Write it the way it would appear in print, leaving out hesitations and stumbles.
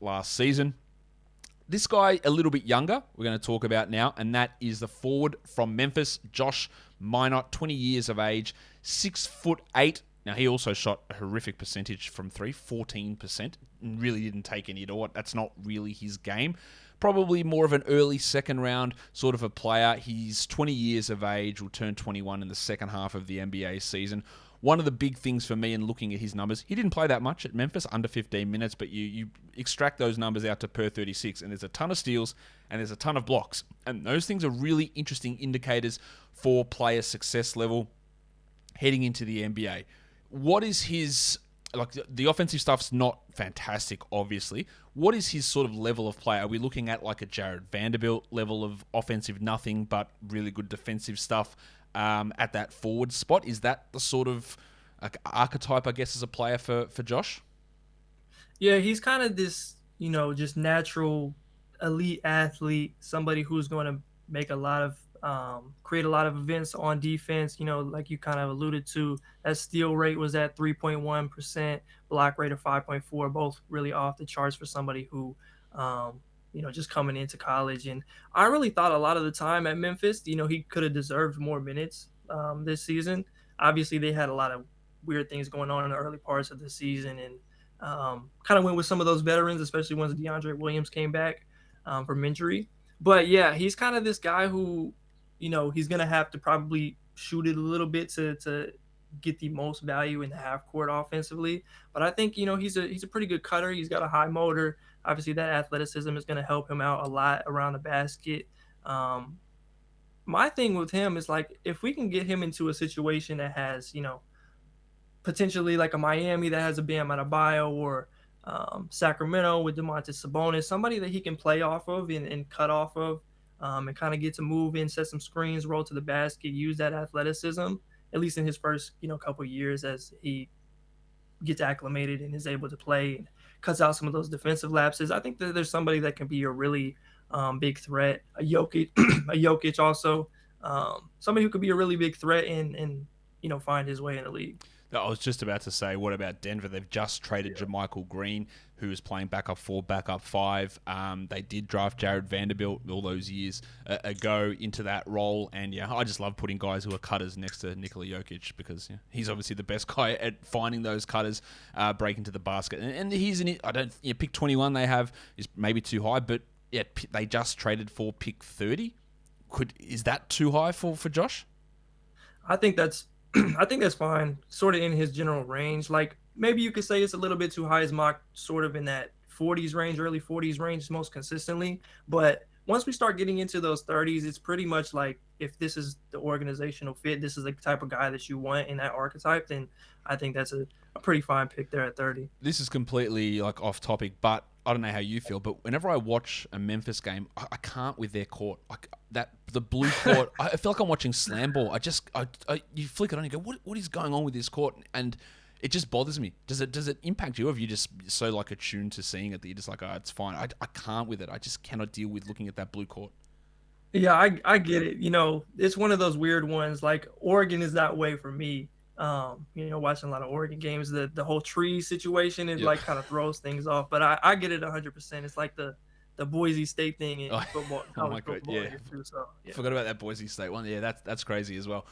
last season. This guy, a little bit younger, we're going to talk about now, and that is the forward from Memphis, Josh Minott, 20 years of age, 6'8". Now, he also shot a horrific percentage from three, 14%. Really didn't take any at all. That's not really his game. Probably more of an early second round sort of a player. He's 20 years of age, will turn 21 in the second half of the NBA season. One of the big things for me in looking at his numbers, he didn't play that much at Memphis, under 15 minutes, but you extract those numbers out to per 36, and there's a ton of steals and there's a ton of blocks. And those things are really interesting indicators for player success level heading into the NBA. What is his, like the offensive stuff's not fantastic, obviously. What is his sort of level of play? Are we looking at like a Jared Vanderbilt level of offensive nothing, but really good defensive stuff? At that forward spot, is that the sort of archetype, I guess, as a player for Josh? Yeah, he's kind of this, just natural elite athlete, somebody who's going to make a lot of, create a lot of events on defense. Like you kind of alluded to, that steal rate was at 3.1%, block rate of 5.4, both really off the charts for somebody who, just coming into college. And I really thought a lot of the time at Memphis, he could have deserved more minutes this season. Obviously, they had a lot of weird things going on in the early parts of the season, and kind of went with some of those veterans, especially once DeAndre Williams came back from injury. But yeah, he's kind of this guy who, he's going to have to probably shoot it a little bit to get the most value in the half court offensively. But I think, he's a pretty good cutter. He's got a high motor. Obviously, that athleticism is going to help him out a lot around the basket. My thing with him is like, if we can get him into a situation that has, potentially like a Miami that has a Bam Adebayo, or Sacramento with Domantas Sabonis, somebody that he can play off of and cut off of, and kind of get to move in, set some screens, roll to the basket, use that athleticism, at least in his first, couple years as he gets acclimated and is able to play and cuts out some of those defensive lapses. I think that there's somebody that can be a really big threat. A Jokic also, somebody who could be a really big threat and find his way in the league. I was just about to say, what about Denver? They've just traded JaMychal Green, who was playing backup 4, backup 5. They did draft Jared Vanderbilt all those years ago into that role. And yeah, I just love putting guys who are cutters next to Nikola Jokic, because he's obviously the best guy at finding those cutters, breaking to the basket. And he's pick 21 they have is maybe too high, but yeah, they just traded for pick 30. Is that too high for Josh? I think that's fine, sort of in his general range. Like maybe you could say it's a little bit too high. His mock sort of in that 40s range, early 40s range most consistently. But once we start getting into those 30s, it's pretty much like, if this is the organizational fit, this is the type of guy that you want in that archetype, then I think that's a pretty fine pick there at 30. This is completely like off topic, but I don't know how you feel, but whenever I watch a Memphis game, I can't with their court. Like the blue court, I feel like I'm watching slam ball. You flick it on and you go, what is going on with this court? And it just bothers me. Does it impact you? Or are you just so like attuned to seeing it that you're just like, oh, it's fine. I can't with it. I just cannot deal with looking at that blue court. Yeah, I get it. It's one of those weird ones. Like Oregon is that way for me. Watching a lot of Oregon games, the whole tree situation is like kind of throws things off. But I get it 100%. It's like the Boise State thing in football. Oh my God, yeah. Too, so, yeah. Forgot about that Boise State one. Yeah, that's crazy as well.